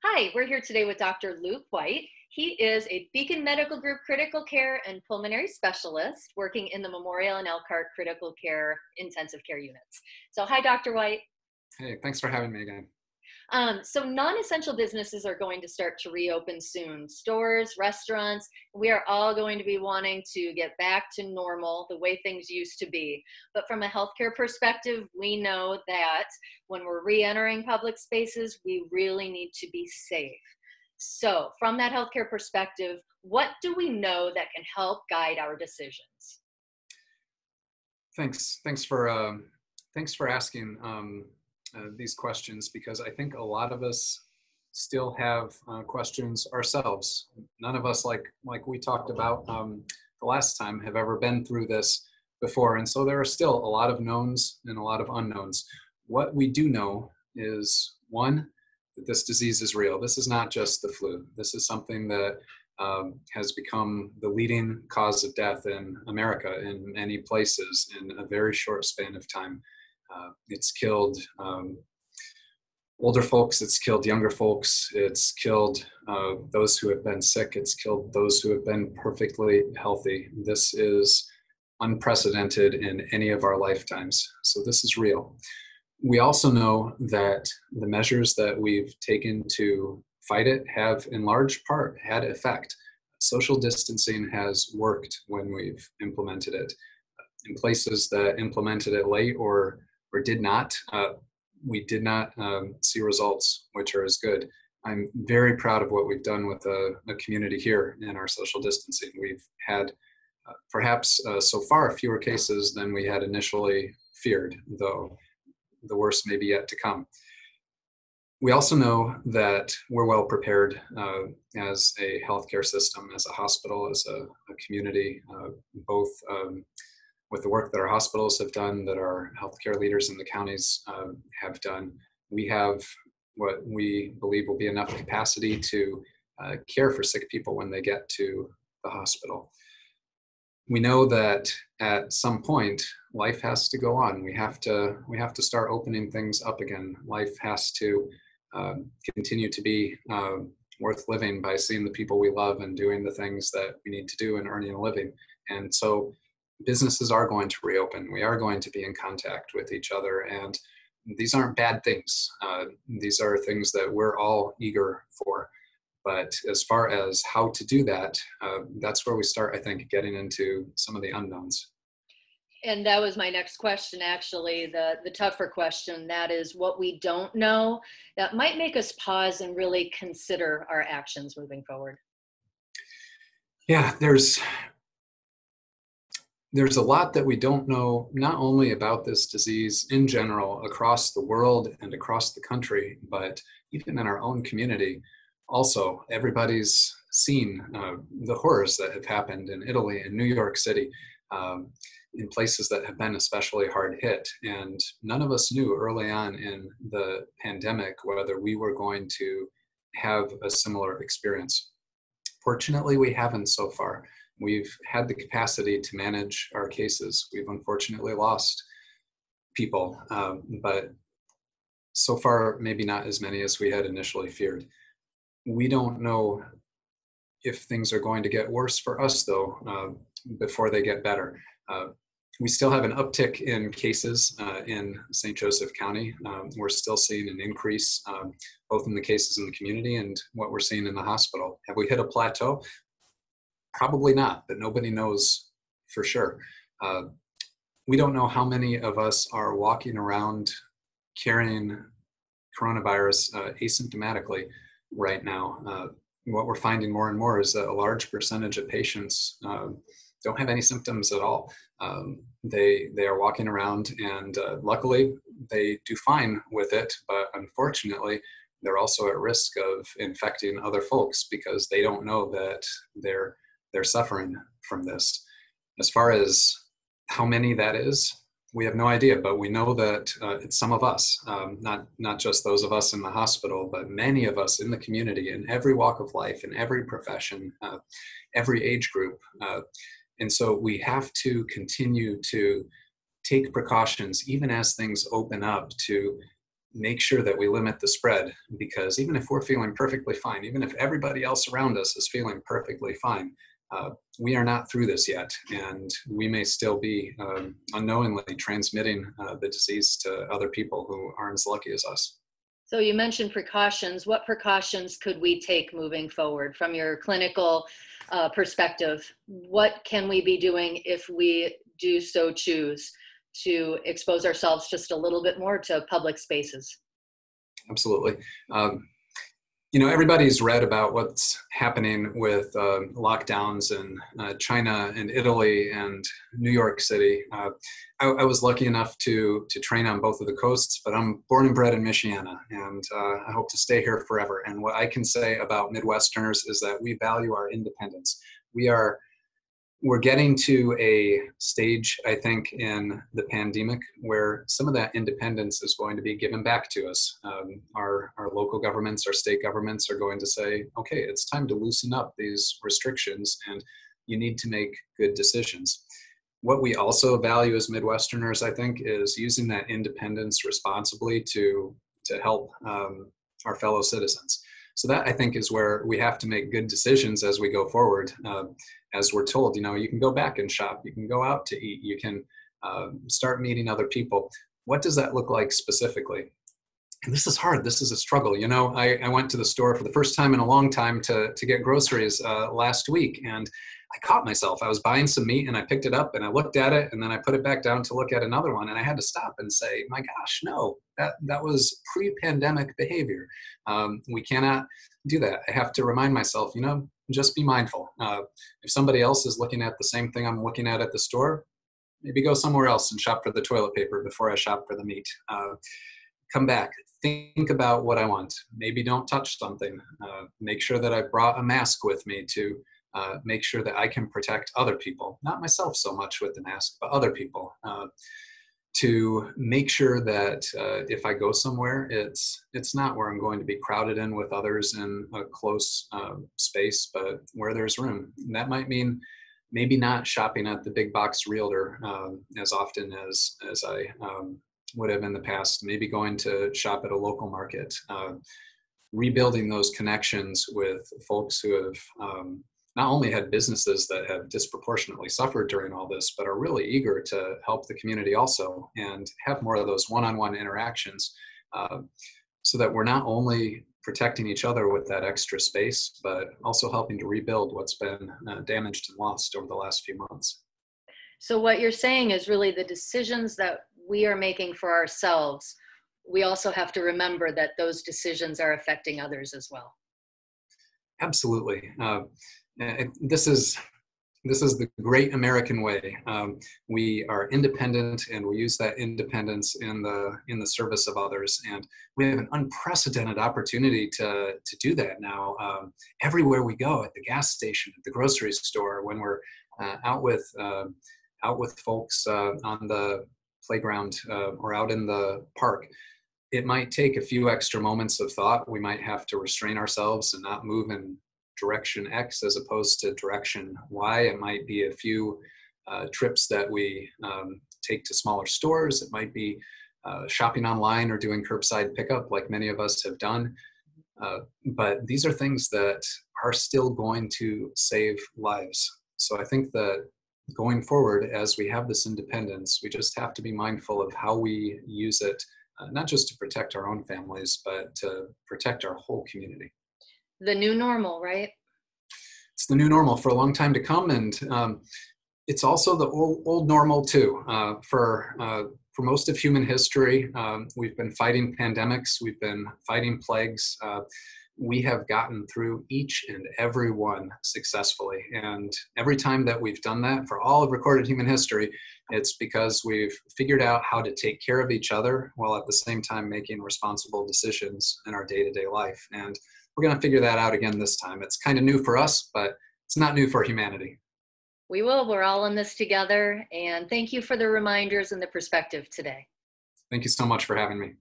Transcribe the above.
Hi, we're here today with Dr. Luke White. He is a Beacon Medical Group critical care and pulmonary specialist working in the Memorial and Elkhart critical care intensive care units. So, hi, Dr. White. Hey, thanks for having me again. So non-essential businesses are going to start to reopen soon. Stores, restaurants, we are all going to be wanting to get back to normal, the way things used to be. But from a healthcare perspective, we know that when we're re-entering public spaces, we really need to be safe. So from that healthcare perspective, what do we know that can help guide our decisions? Thanks. Thanks for asking these questions because I think a lot of us still have questions ourselves. None of us, like we talked about the last time, have ever been through this before, and so there are still a lot of knowns and a lot of unknowns. What we do know is one, that this disease is real. This is not just the flu. This is something that has become the leading cause of death in America in many places in a very short span of time. It's killed older folks, it's killed younger folks, it's killed those who have been sick, it's killed those who have been perfectly healthy. This is unprecedented in any of our lifetimes. So this is real. We also know that the measures that we've taken to fight it have in large part had effect. Social distancing has worked when we've implemented it. In places that implemented it late or did not, we did not see results which are as good. I'm very proud of what we've done with a community here in our social distancing. We've had perhaps so far fewer cases than we had initially feared, though the worst may be yet to come. We also know that we're well prepared as a healthcare system, as a hospital, as a community, both with the work that our hospitals have done, that our healthcare leaders in the counties have done. We have what we believe will be enough capacity to care for sick people when they get to the hospital. We know that at some point life has to go on. We have to start opening things up again. Life has to continue to be worth living by seeing the people we love and doing the things that we need to do and earning a living. And so businesses are going to reopen. We are going to be in contact with each other, and these aren't bad things. These are things that we're all eager for. But as far as how to do that, that's where we start, I think, getting into some of the unknowns. And that was my next question, actually, the tougher question. That is what we don't know that might make us pause and really consider our actions moving forward. Yeah, there's a lot that we don't know, not only about this disease in general across the world and across the country, but even in our own community. Also, everybody's seen the horrors that have happened in Italy and New York City, in places that have been especially hard hit. And none of us knew early on in the pandemic whether we were going to have a similar experience. Fortunately, we haven't so far. We've had the capacity to manage our cases. We've unfortunately lost people, but so far, maybe not as many as we had initially feared. We don't know if things are going to get worse for us, though, before they get better. We still have an uptick in cases in St. Joseph County. We're still seeing an increase, both in the cases in the community and what we're seeing in the hospital. Have we hit a plateau? Probably not, but nobody knows for sure. We don't know how many of us are walking around carrying coronavirus asymptomatically right now. What we're finding more and more is that a large percentage of patients don't have any symptoms at all. They are walking around, and luckily they do fine with it, but unfortunately they're also at risk of infecting other folks because they don't know that they're suffering from this. As far as how many that is, we have no idea, but we know that it's some of us, not just those of us in the hospital, but many of us in the community, in every walk of life, in every profession, every age group. And so we have to continue to take precautions, even as things open up, to make sure that we limit the spread, because even if we're feeling perfectly fine, even if everybody else around us is feeling perfectly fine, we are not through this yet, and we may still be unknowingly transmitting the disease to other people who aren't as lucky as us. So you mentioned precautions. What precautions could we take moving forward from your clinical perspective? What can we be doing if we do so choose to expose ourselves just a little bit more to public spaces? Absolutely. Everybody's read about what's happening with lockdowns in China and Italy and New York City. I was lucky enough to train on both of the coasts, but I'm born and bred in Michiana, and I hope to stay here forever. And what I can say about Midwesterners is that we value our independence. We're getting to a stage, I think, in the pandemic where some of that independence is going to be given back to us. Our local governments, our state governments are going to say, okay, it's time to loosen up these restrictions and you need to make good decisions. What we also value as Midwesterners, I think, is using that independence responsibly to help our fellow citizens. So that, I think, is where we have to make good decisions as we go forward. As we're told, you can go back and shop, you can go out to eat, you can start meeting other people. What does that look like specifically? And this is hard. This is a struggle. I went to the store for the first time in a long time to get groceries last week, and I caught myself. I was buying some meat and I picked it up and I looked at it and then I put it back down to look at another one, and I had to stop and say, my gosh, no, that was pre-pandemic behavior. We cannot do that. I have to remind myself, just be mindful. If somebody else is looking at the same thing I'm looking at the store, maybe go somewhere else and shop for the toilet paper before I shop for the meat. Come back, think about what I want. Maybe don't touch something. Make sure that I brought a mask with me to make sure that I can protect other people, not myself so much with the mask, but other people. To make sure that if I go somewhere, it's not where I'm going to be crowded in with others in a close space, but where there's room. And that might mean maybe not shopping at the big box realtor as often as I would have in the past, maybe going to shop at a local market, rebuilding those connections with folks who have not only had businesses that have disproportionately suffered during all this, but are really eager to help the community also and have more of those one-on-one interactions so that we're not only protecting each other with that extra space, but also helping to rebuild what's been damaged and lost over the last few months. So what you're saying is really the decisions that we are making for ourselves, we also have to remember that those decisions are affecting others as well. Absolutely. This is the great American way. We are independent, and we use that independence in the service of others. And we have an unprecedented opportunity to do that now. Everywhere we go, at the gas station, at the grocery store, when we're out with folks on the playground or out in the park. It might take a few extra moments of thought. We might have to restrain ourselves and not move in direction X as opposed to direction Y. It might be a few trips that we take to smaller stores. It might be shopping online or doing curbside pickup like many of us have done. But these are things that are still going to save lives. So I think that going forward, as we have this independence, we just have to be mindful of how we use it, not just to protect our own families, but to protect our whole community. The new normal, right? It's the new normal for a long time to come, and it's also the old normal too. For most of human history, we've been fighting pandemics, we've been fighting plagues. We have gotten through each and every one successfully. And every time that we've done that for all of recorded human history, it's because we've figured out how to take care of each other while at the same time making responsible decisions in our day-to-day life. And we're going to figure that out again this time. It's kind of new for us, but it's not new for humanity. We will. We're all in this together. And thank you for the reminders and the perspective today. Thank you so much for having me.